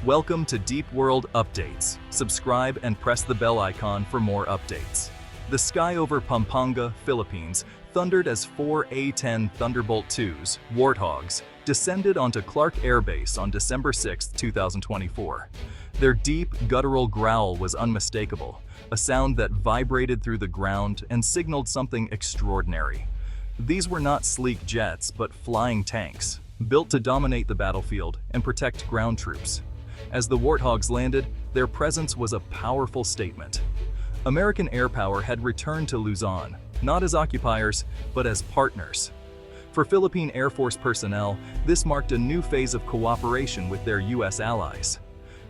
Welcome to Deep World Updates. Subscribe and press the bell icon for more updates. The sky over Pampanga, Philippines, thundered as four A-10 Thunderbolt IIs, Warthogs, descended onto Clark Air Base on December 6, 2024. Their deep, guttural growl was unmistakable, a sound that vibrated through the ground and signaled something extraordinary. These were not sleek jets, but flying tanks, built to dominate the battlefield and protect ground troops. As the Warthogs landed, their presence was a powerful statement. American air power had returned to Luzon, not as occupiers, but as partners. For Philippine Air Force personnel, this marked a new phase of cooperation with their U.S. allies.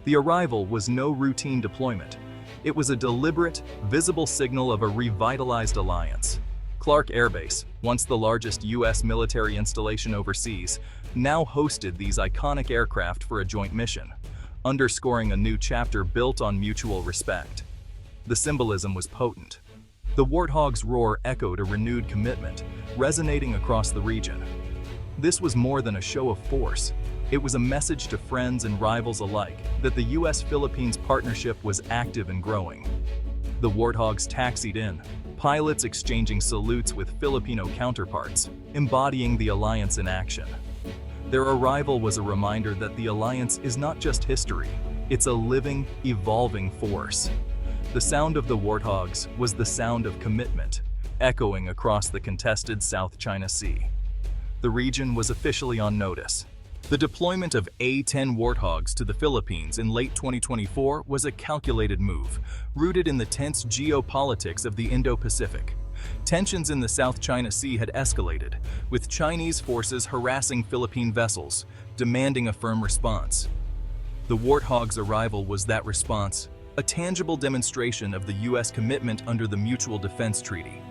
The arrival was no routine deployment. It was a deliberate, visible signal of a revitalized alliance. Clark Air Base, once the largest U.S. military installation overseas, now hosted these iconic aircraft for a joint mission, underscoring a new chapter built on mutual respect. The symbolism was potent. The Warthog's roar echoed a renewed commitment, resonating across the region. This was more than a show of force. It was a message to friends and rivals alike that the U.S.-Philippines partnership was active and growing. The Warthogs taxied in, pilots exchanging salutes with Filipino counterparts, embodying the alliance in action. Their arrival was a reminder that the alliance is not just history, it's a living, evolving force. The sound of the Warthogs was the sound of commitment, echoing across the contested South China Sea. The region was officially on notice. The deployment of A-10 Warthogs to the Philippines in late 2024 was a calculated move, rooted in the tense geopolitics of the Indo-Pacific. Tensions in the South China Sea had escalated, with Chinese forces harassing Philippine vessels, demanding a firm response. The Warthogs' arrival was that response, a tangible demonstration of the U.S. commitment under the Mutual Defense Treaty.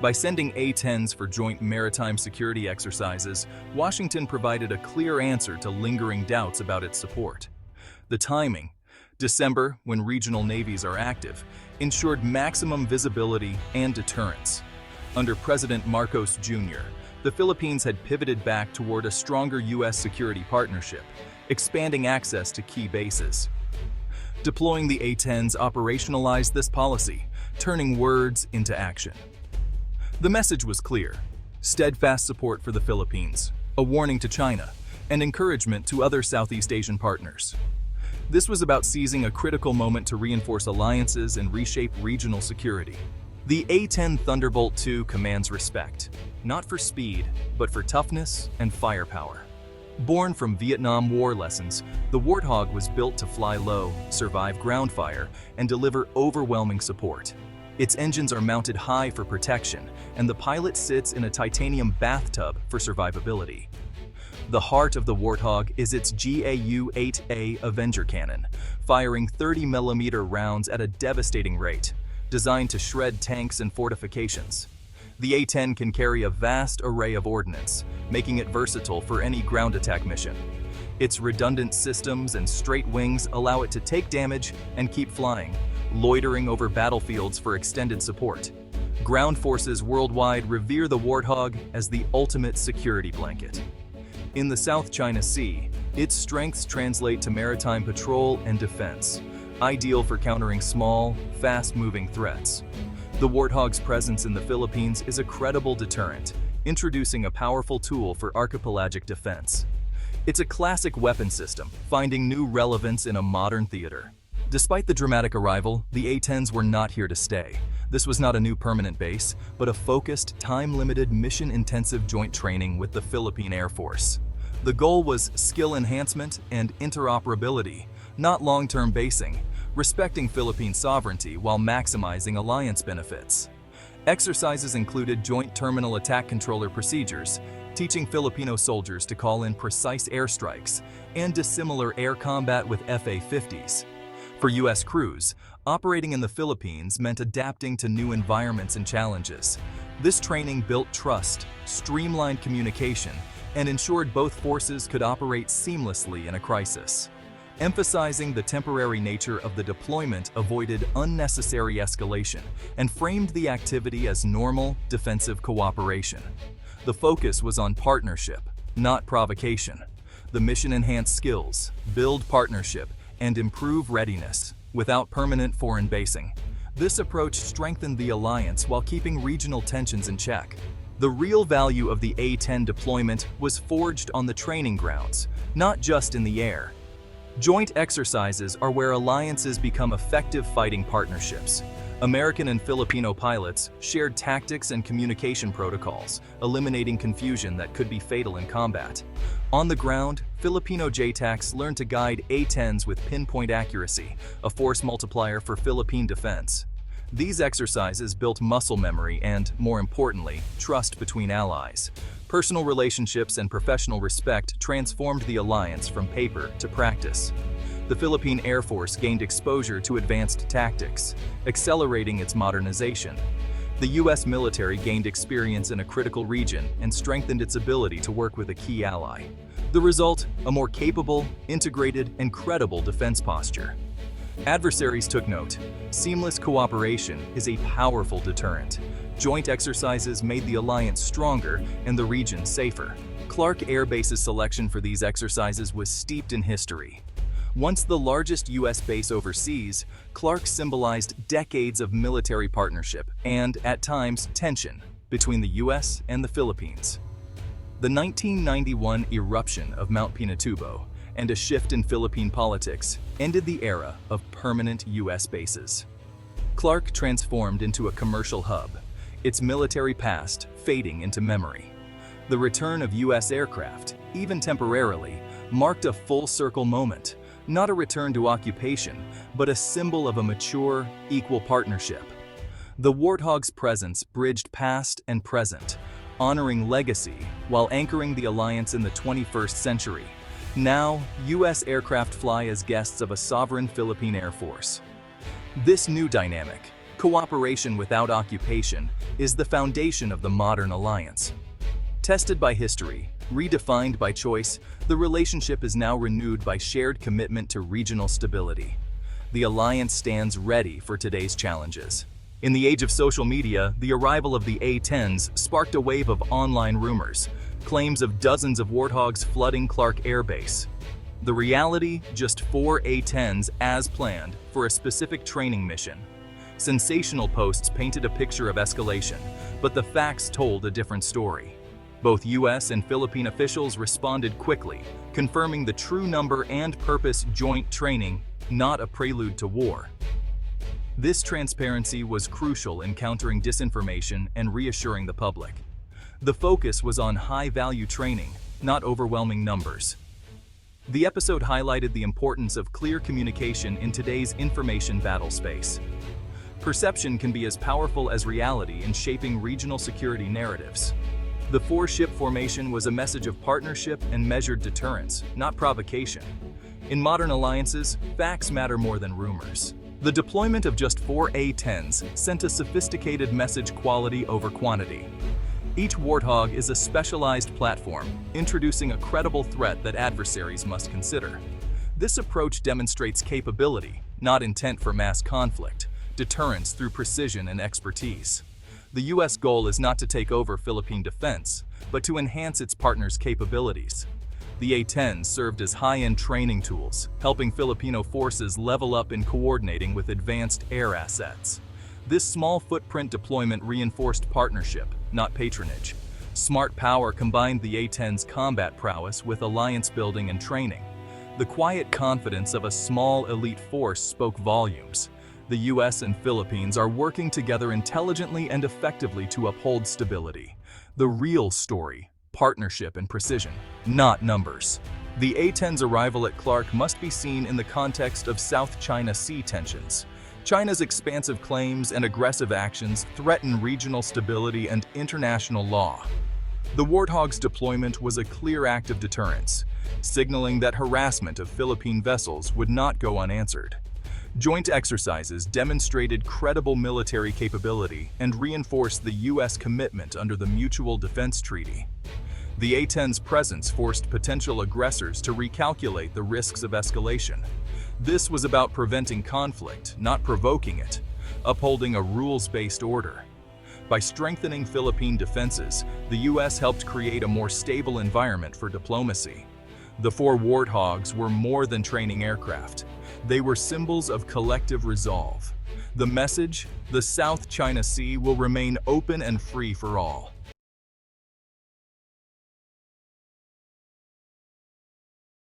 By sending A-10s for joint maritime security exercises, Washington provided a clear answer to lingering doubts about its support. The timing, December, when regional navies are active, ensured maximum visibility and deterrence. Under President Marcos Jr., the Philippines had pivoted back toward a stronger U.S. security partnership, expanding access to key bases. Deploying the A-10s operationalized this policy, turning words into action. The message was clear: steadfast support for the Philippines, a warning to China, and encouragement to other Southeast Asian partners. This was about seizing a critical moment to reinforce alliances and reshape regional security. The A-10 Thunderbolt II commands respect, not for speed, but for toughness and firepower. Born from Vietnam War lessons, the Warthog was built to fly low, survive ground fire, and deliver overwhelming support. Its engines are mounted high for protection, and the pilot sits in a titanium bathtub for survivability. The heart of the Warthog is its GAU-8A Avenger cannon, firing 30mm rounds at a devastating rate, designed to shred tanks and fortifications. The A-10 can carry a vast array of ordnance, making it versatile for any ground attack mission. Its redundant systems and straight wings allow it to take damage and keep flying, loitering over battlefields for extended support. Ground forces worldwide revere the Warthog as the ultimate security blanket. In the South China Sea, its strengths translate to maritime patrol and defense, ideal for countering small, fast-moving threats. The Warthog's presence in the Philippines is a credible deterrent, introducing a powerful tool for archipelagic defense. It's a classic weapon system, finding new relevance in a modern theater. Despite the dramatic arrival, the A-10s were not here to stay. This was not a new permanent base, but a focused, time-limited, mission-intensive joint training with the Philippine Air Force. The goal was skill enhancement and interoperability, not long-term basing, respecting Philippine sovereignty while maximizing alliance benefits. Exercises included joint terminal attack controller procedures, teaching Filipino soldiers to call in precise airstrikes, and dissimilar air combat with FA-50s. For U.S. crews, operating in the Philippines meant adapting to new environments and challenges. This training built trust, streamlined communication, and ensured both forces could operate seamlessly in a crisis. Emphasizing the temporary nature of the deployment avoided unnecessary escalation and framed the activity as normal, defensive cooperation. The focus was on partnership, not provocation. The mission enhance skills, build partnership, and improve readiness, without permanent foreign basing. This approach strengthened the alliance while keeping regional tensions in check. The real value of the A-10 deployment was forged on the training grounds, not just in the air. Joint exercises are where alliances become effective fighting partnerships. American and Filipino pilots shared tactics and communication protocols, eliminating confusion that could be fatal in combat. On the ground, Filipino JTACs learned to guide A-10s with pinpoint accuracy, a force multiplier for Philippine defense. These exercises built muscle memory and, more importantly, trust between allies. Personal relationships and professional respect transformed the alliance from paper to practice. The Philippine Air Force gained exposure to advanced tactics, accelerating its modernization. The U.S. military gained experience in a critical region and strengthened its ability to work with a key ally. The result, a more capable, integrated, and credible defense posture. Adversaries took note. Seamless cooperation is a powerful deterrent. Joint exercises made the alliance stronger and the region safer. Clark Air Base's selection for these exercises was steeped in history. Once the largest U.S. base overseas, Clark symbolized decades of military partnership and, at times, tension between the U.S. and the Philippines. The 1991 eruption of Mount Pinatubo and a shift in Philippine politics ended the era of permanent U.S. bases. Clark transformed into a commercial hub, its military past fading into memory. The return of U.S. aircraft, even temporarily, marked a full-circle moment, not a return to occupation, but a symbol of a mature, equal partnership. The Warthogs' presence bridged past and present, honoring legacy while anchoring the alliance in the 21st century. Now, U.S. aircraft fly as guests of a sovereign Philippine Air Force. This new dynamic, cooperation without occupation, is the foundation of the modern alliance. Tested by history, redefined by choice, the relationship is now renewed by shared commitment to regional stability. The alliance stands ready for today's challenges. In the age of social media, the arrival of the A-10s sparked a wave of online rumors, claims of dozens of Warthogs flooding Clark Air Base. The reality, just 4 A-10s as planned for a specific training mission. Sensational posts painted a picture of escalation, but the facts told a different story. Both U.S. and Philippine officials responded quickly, confirming the true number and purpose joint training, not a prelude to war. This transparency was crucial in countering disinformation and reassuring the public. The focus was on high-value training, not overwhelming numbers. The episode highlighted the importance of clear communication in today's information battle space. Perception can be as powerful as reality in shaping regional security narratives. The four-ship formation was a message of partnership and measured deterrence, not provocation. In modern alliances, facts matter more than rumors. The deployment of just 4 A-10s sent a sophisticated message quality over quantity. Each Warthog is a specialized platform, introducing a credible threat that adversaries must consider. This approach demonstrates capability, not intent for mass conflict, deterrence through precision and expertise. The U.S. goal is not to take over Philippine defense, but to enhance its partners' capabilities. The A-10s served as high-end training tools, helping Filipino forces level up in coordinating with advanced air assets. This small footprint deployment reinforced partnership, not patronage. Smart power combined the A-10's combat prowess with alliance building and training. The quiet confidence of a small elite force spoke volumes. The U.S. and Philippines are working together intelligently and effectively to uphold stability. The real story, partnership and precision, not numbers. The A-10's arrival at Clark must be seen in the context of South China Sea tensions. China's expansive claims and aggressive actions threaten regional stability and international law. The Warthog's deployment was a clear act of deterrence, signaling that harassment of Philippine vessels would not go unanswered. Joint exercises demonstrated credible military capability and reinforced the U.S. commitment under the Mutual Defense Treaty. The A-10's presence forced potential aggressors to recalculate the risks of escalation. This was about preventing conflict, not provoking it, upholding a rules-based order. By strengthening Philippine defenses, the U.S. helped create a more stable environment for diplomacy. The four Warthogs were more than training aircraft. They were symbols of collective resolve. The message: the South China Sea will remain open and free for all.